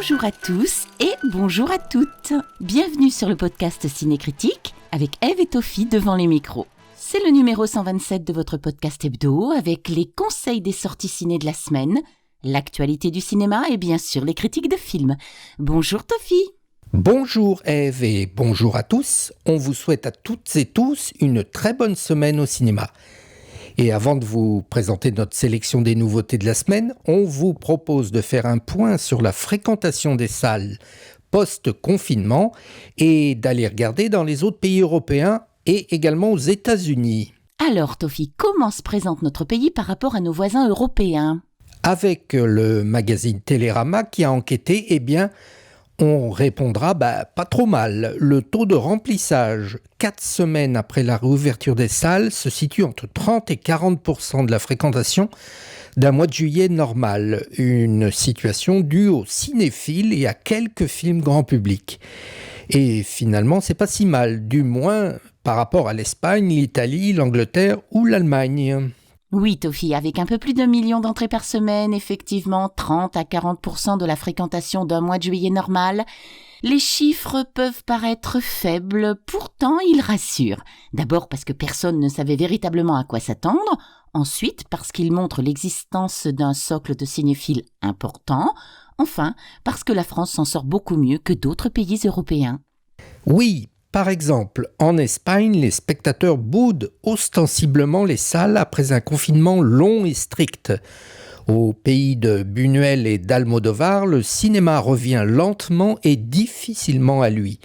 Bonjour à tous et bonjour à toutes. Bienvenue sur le podcast Cinécritique avec Ève et Tofi devant les micros. C'est le numéro 127 de votre podcast hebdo avec les conseils des sorties ciné de la semaine, l'actualité du cinéma et bien sûr les critiques de films. Bonjour Tofi. Bonjour Ève et bonjour à tous. On vous souhaite à toutes et tous une très bonne semaine au cinéma. Et avant de vous présenter notre sélection des nouveautés de la semaine, on vous propose de faire un point sur la fréquentation des salles post-confinement et d'aller regarder dans les autres pays européens et également aux États-Unis. Alors Tofi, comment se présente notre pays par rapport à nos voisins européens ? Avec le magazine Télérama qui a enquêté, on répondra pas trop mal. Le taux de remplissage 4 semaines après la réouverture des salles se situe entre 30 et 40% de la fréquentation d'un mois de juillet normal. Une situation due aux cinéphiles et à quelques films grand public. Et finalement, c'est pas si mal, du moins par rapport à l'Espagne, l'Italie, l'Angleterre ou l'Allemagne. Oui Tofi, avec un peu plus d'1 million d'entrées par semaine, effectivement 30 à 40% de la fréquentation d'un mois de juillet normal, les chiffres peuvent paraître faibles, pourtant ils rassurent. D'abord parce que personne ne savait véritablement à quoi s'attendre, ensuite parce qu'ils montrent l'existence d'un socle de cinéphiles important, enfin parce que la France s'en sort beaucoup mieux que d'autres pays européens. Oui. Par exemple, en Espagne, les spectateurs boudent ostensiblement les salles après un confinement long et strict. Au pays de Buñuel et d'Almodovar, le cinéma revient lentement et difficilement à lui.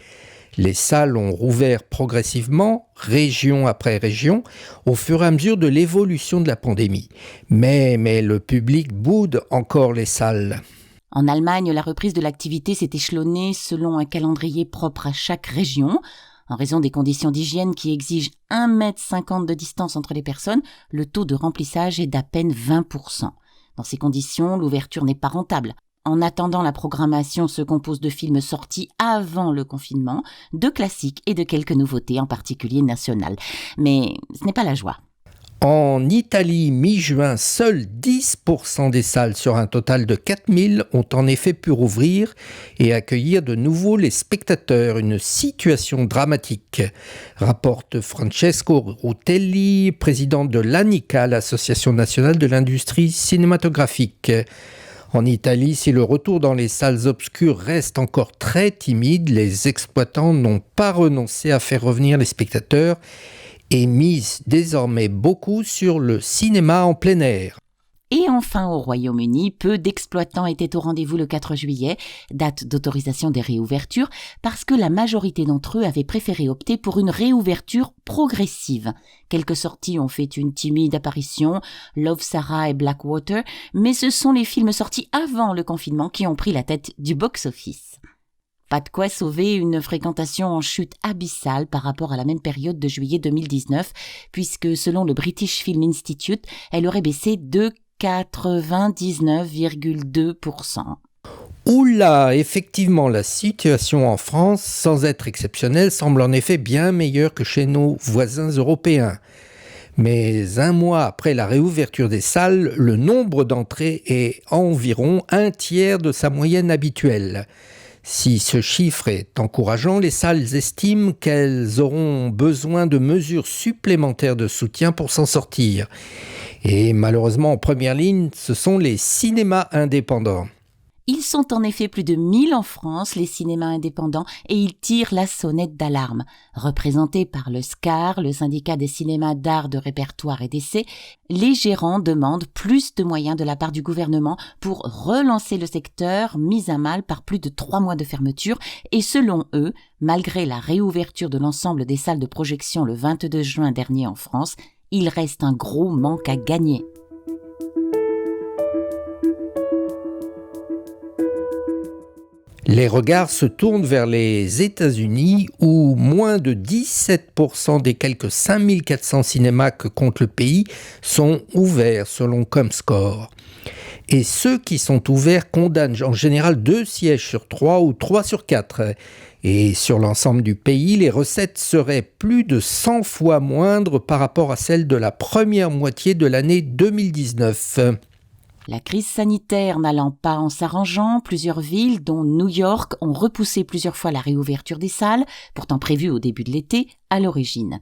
Les salles ont rouvert progressivement, région après région, au fur et à mesure de l'évolution de la pandémie. Mais le public boude encore les salles. En Allemagne, la reprise de l'activité s'est échelonnée selon un calendrier propre à chaque région. En raison des conditions d'hygiène qui exigent 1,50 m de distance entre les personnes, le taux de remplissage est d'à peine 20%. Dans ces conditions, l'ouverture n'est pas rentable. En attendant, la programmation se compose de films sortis avant le confinement, de classiques et de quelques nouveautés, en particulier nationales. Mais ce n'est pas la joie. En Italie, mi-juin, seuls 10% des salles sur un total de 4000 ont en effet pu rouvrir et accueillir de nouveau les spectateurs. Une situation dramatique, rapporte Francesco Rutelli, président de l'ANICA, l'Association nationale de l'industrie cinématographique. En Italie, si le retour dans les salles obscures reste encore très timide, les exploitants n'ont pas renoncé à faire revenir les spectateurs et mise désormais beaucoup sur le cinéma en plein air. Et enfin, au Royaume-Uni, peu d'exploitants étaient au rendez-vous le 4 juillet, date d'autorisation des réouvertures, parce que la majorité d'entre eux avaient préféré opter pour une réouverture progressive. Quelques sorties ont fait une timide apparition, Love Sarah et Blackwater, mais ce sont les films sortis avant le confinement qui ont pris la tête du box-office. Pas de quoi sauver une fréquentation en chute abyssale par rapport à la même période de juillet 2019, puisque selon le British Film Institute, elle aurait baissé de 99,2%. Oula, effectivement, la situation en France, sans être exceptionnelle, semble en effet bien meilleure que chez nos voisins européens. Mais un mois après la réouverture des salles, le nombre d'entrées est environ un tiers de sa moyenne habituelle. Si ce chiffre est encourageant, les salles estiment qu'elles auront besoin de mesures supplémentaires de soutien pour s'en sortir. Et malheureusement, en première ligne, ce sont les cinémas indépendants. Ils sont en effet plus de 1000 en France, les cinémas indépendants, et ils tirent la sonnette d'alarme. Représentés par le SCAR, le syndicat des cinémas d'art, de répertoire et d'essai, les gérants demandent plus de moyens de la part du gouvernement pour relancer le secteur mis à mal par plus de 3 mois de fermeture. Et selon eux, malgré la réouverture de l'ensemble des salles de projection le 22 juin dernier en France, il reste un gros manque à gagner. Les regards se tournent vers les États-Unis où moins de 17% des quelques 5400 cinémas que compte le pays sont ouverts selon Comscore. Et ceux qui sont ouverts condamnent en général 2 sièges sur 3 ou 3 sur 4. Et sur l'ensemble du pays, les recettes seraient plus de 100 fois moindres par rapport à celles de la première moitié de l'année 2019. La crise sanitaire n'allant pas en s'arrangeant, plusieurs villes, dont New York, ont repoussé plusieurs fois la réouverture des salles, pourtant prévue au début de l'été, à l'origine.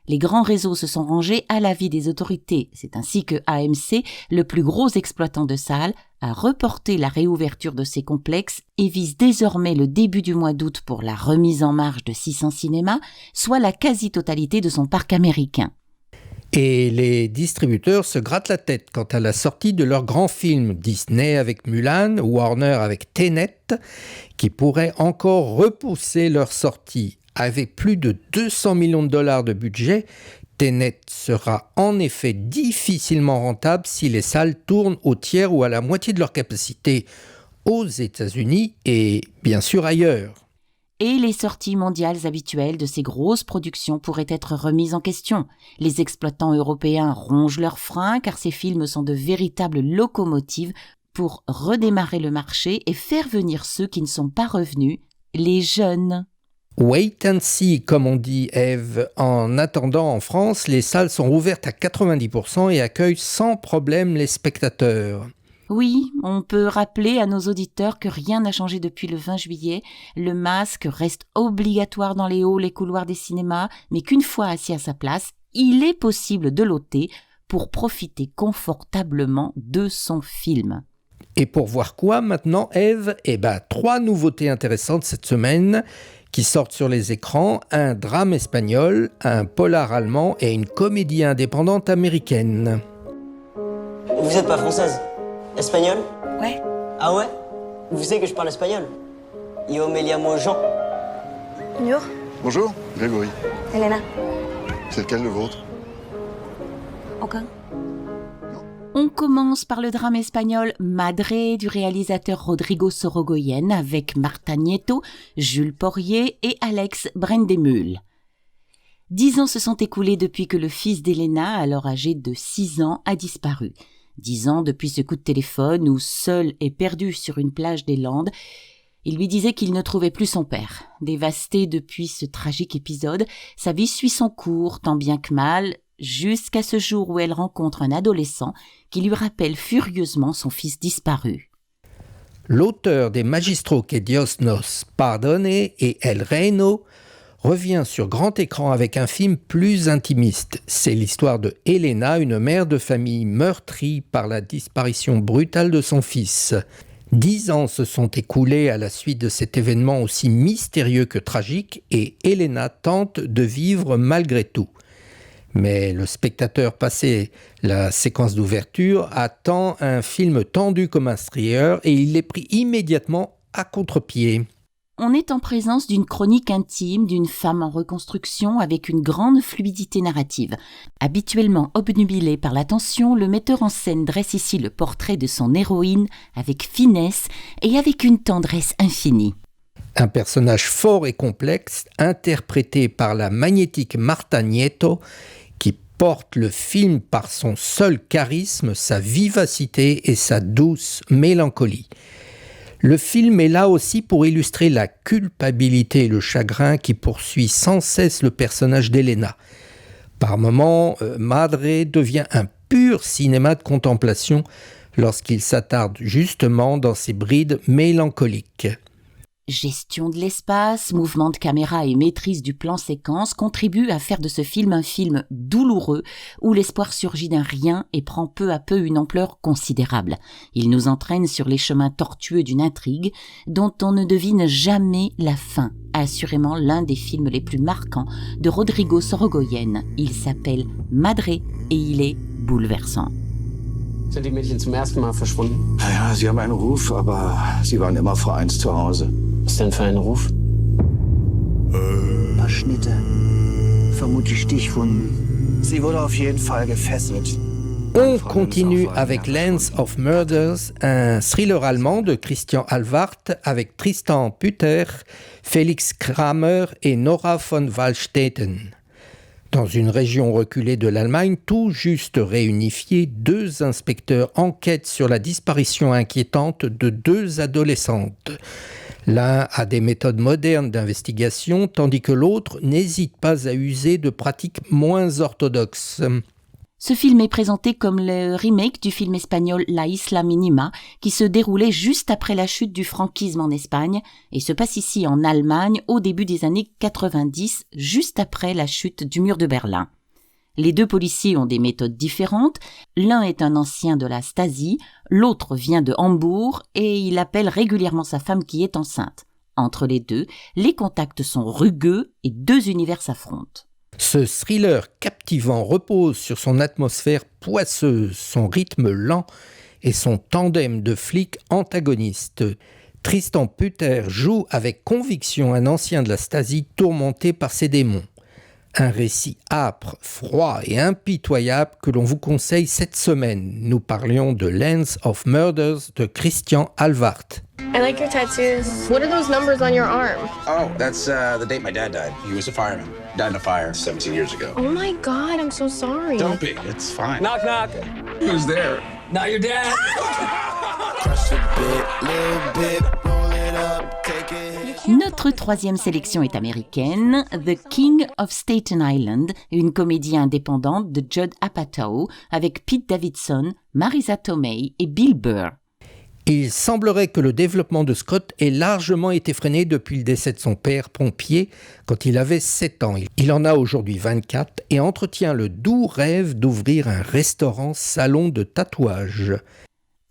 Les grands réseaux se sont rangés à l'avis des autorités. C'est ainsi que AMC, le plus gros exploitant de salles, a reporté la réouverture de ses complexes et vise désormais le début du mois d'août pour la remise en marche de 600 cinémas, soit la quasi-totalité de son parc américain. Et les distributeurs se grattent la tête quant à la sortie de leurs grands films, Disney avec Mulan, Warner avec Tenet, qui pourraient encore repousser leur sortie. Avec plus de 200 millions de dollars de budget, Tenet sera en effet difficilement rentable si les salles tournent au tiers ou à la moitié de leur capacité aux États-Unis et bien sûr ailleurs. Et les sorties mondiales habituelles de ces grosses productions pourraient être remises en question. Les exploitants européens rongent leurs freins car ces films sont de véritables locomotives pour redémarrer le marché et faire venir ceux qui ne sont pas revenus, les jeunes. Wait and see, comme on dit, Eve. En attendant, en France, les salles sont ouvertes à 90% et accueillent sans problème les spectateurs. Oui, on peut rappeler à nos auditeurs que rien n'a changé depuis le 20 juillet. Le masque reste obligatoire dans les halls et couloirs des cinémas, mais qu'une fois assis à sa place, il est possible de l'ôter pour profiter confortablement de son film. Et pour voir quoi maintenant, Eve ? 3 nouveautés intéressantes cette semaine qui sortent sur les écrans, un drame espagnol, un polar allemand et une comédie indépendante américaine. Vous n'êtes pas française ? Espagnole ? Ouais. Ah ouais ? Vous savez que je parle espagnol ? Yo me llamo Jean. Bonjour. Bonjour, Grégory. Elena. C'est lequel le vôtre ? Aucun. On commence par le drame espagnol Madre du réalisateur Rodrigo Sorogoyen avec Marta Nieto, Jules Porrier et Alex Brendemühl. 10 ans se sont écoulés depuis que le fils d'Elena, alors âgé de 6 ans, a disparu. 10 ans depuis ce coup de téléphone où, seul et perdu sur une plage des Landes, il lui disait qu'il ne trouvait plus son père. Dévasté depuis ce tragique épisode, sa vie suit son cours, tant bien que mal, jusqu'à ce jour où elle rencontre un adolescent qui lui rappelle furieusement son fils disparu. L'auteur des Magistros que Dios nos perdone et El Reino revient sur grand écran avec un film plus intimiste. C'est l'histoire de Elena, une mère de famille meurtrie par la disparition brutale de son fils. 10 ans se sont écoulés à la suite de cet événement aussi mystérieux que tragique et Elena tente de vivre malgré tout. Mais le spectateur, passé la séquence d'ouverture, attend un film tendu comme un thriller et il est pris immédiatement à contre-pied. On est en présence d'une chronique intime d'une femme en reconstruction avec une grande fluidité narrative. Habituellement obnubilé par la tension, le metteur en scène dresse ici le portrait de son héroïne avec finesse et avec une tendresse infinie. Un personnage fort et complexe, interprété par la magnétique Marta Nieto, qui porte le film par son seul charisme, sa vivacité et sa douce mélancolie. Le film est là aussi pour illustrer la culpabilité et le chagrin qui poursuit sans cesse le personnage d'Elena. Par moments, Madre devient un pur cinéma de contemplation lorsqu'il s'attarde justement dans ses brides mélancoliques. Gestion de l'espace, mouvement de caméra et maîtrise du plan séquence contribuent à faire de ce film un film douloureux où l'espoir surgit d'un rien et prend peu à peu une ampleur considérable. Il nous entraîne sur les chemins tortueux d'une intrigue dont on ne devine jamais la fin. Assurément l'un des films les plus marquants de Rodrigo Sorogoyen. Il s'appelle Madre et il est bouleversant. Sind die Mädchen zum ersten Mal verschwunden? Naja, sie haben einen Ruf, aber sie waren immer vereint zu Hause. Was denn für ein Ruf? Ein paar Schnitte, vermutlich Stichwunden. Sie wurde auf jeden Fall gefesselt. On continue avec Lens of Murders, un thriller allemand de Christian Alvart avec Tristan Putter, Felix Kramer et Nora von Wallstetten. Dans une région reculée de l'Allemagne, tout juste réunifiée, 2 inspecteurs enquêtent sur la disparition inquiétante de 2 adolescentes. L'un a des méthodes modernes d'investigation, tandis que l'autre n'hésite pas à user de pratiques moins orthodoxes. Ce film est présenté comme le remake du film espagnol La Isla Minima, qui se déroulait juste après la chute du franquisme en Espagne et se passe ici en Allemagne au début des années 90, juste après la chute du mur de Berlin. Les deux policiers ont des méthodes différentes. L'un est un ancien de la Stasi, l'autre vient de Hambourg et il appelle régulièrement sa femme qui est enceinte. Entre les deux, les contacts sont rugueux et deux univers s'affrontent. Ce thriller captivant repose sur son atmosphère poisseuse, son rythme lent et son tandem de flics antagonistes. Tristan Putter joue avec conviction un ancien de la Stasi tourmenté par ses démons. Un récit âpre, froid et impitoyable que l'on vous conseille cette semaine. Nous parlions de Lens of Murders de Christian Alvart. I like your tattoos. What are those numbers on your arm? Oh, that's the date my dad died. He was a fireman. Died in a fire 17 years ago. Oh my God, I'm so sorry. Don't be. It's fine. Knock, knock. Who's there? Not your dad. Notre troisième sélection est américaine, The King of Staten Island, une comédie indépendante de Judd Apatow avec Pete Davidson, Marisa Tomei et Bill Burr. Il semblerait que le développement de Scott ait largement été freiné depuis le décès de son père, pompier, quand il avait 7 ans. Il en a aujourd'hui 24 et entretient le doux rêve d'ouvrir un restaurant-salon de tatouage.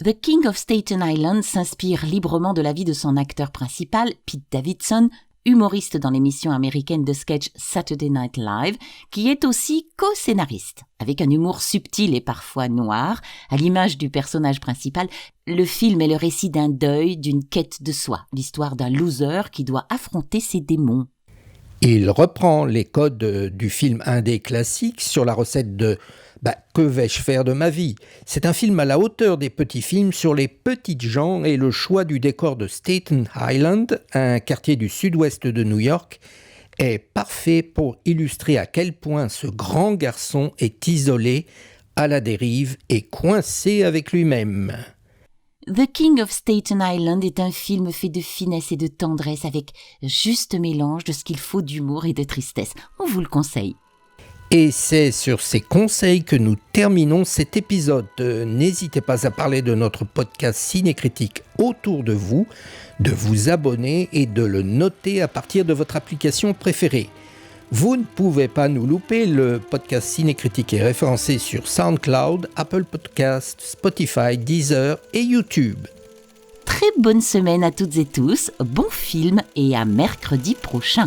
The King of Staten Island s'inspire librement de la vie de son acteur principal, Pete Davidson, humoriste dans l'émission américaine de sketch Saturday Night Live, qui est aussi co-scénariste. Avec un humour subtil et parfois noir, à l'image du personnage principal, le film est le récit d'un deuil, d'une quête de soi, l'histoire d'un loser qui doit affronter ses démons. Il reprend les codes du film indé classique sur la recette de « Que vais-je faire de ma vie ?» C'est un film à la hauteur des petits films sur les petites gens et le choix du décor de Staten Island, un quartier du sud-ouest de New York, est parfait pour illustrer à quel point ce grand garçon est isolé, à la dérive et coincé avec lui-même. The King of Staten Island est un film fait de finesse et de tendresse avec juste mélange de ce qu'il faut d'humour et de tristesse. On vous le conseille. Et c'est sur ces conseils que nous terminons cet épisode. N'hésitez pas à parler de notre podcast Cinécritique autour de vous abonner et de le noter à partir de votre application préférée. Vous ne pouvez pas nous louper, le podcast Cinécritique est référencé sur SoundCloud, Apple Podcasts, Spotify, Deezer et YouTube. Très bonne semaine à toutes et tous, bon film et à mercredi prochain.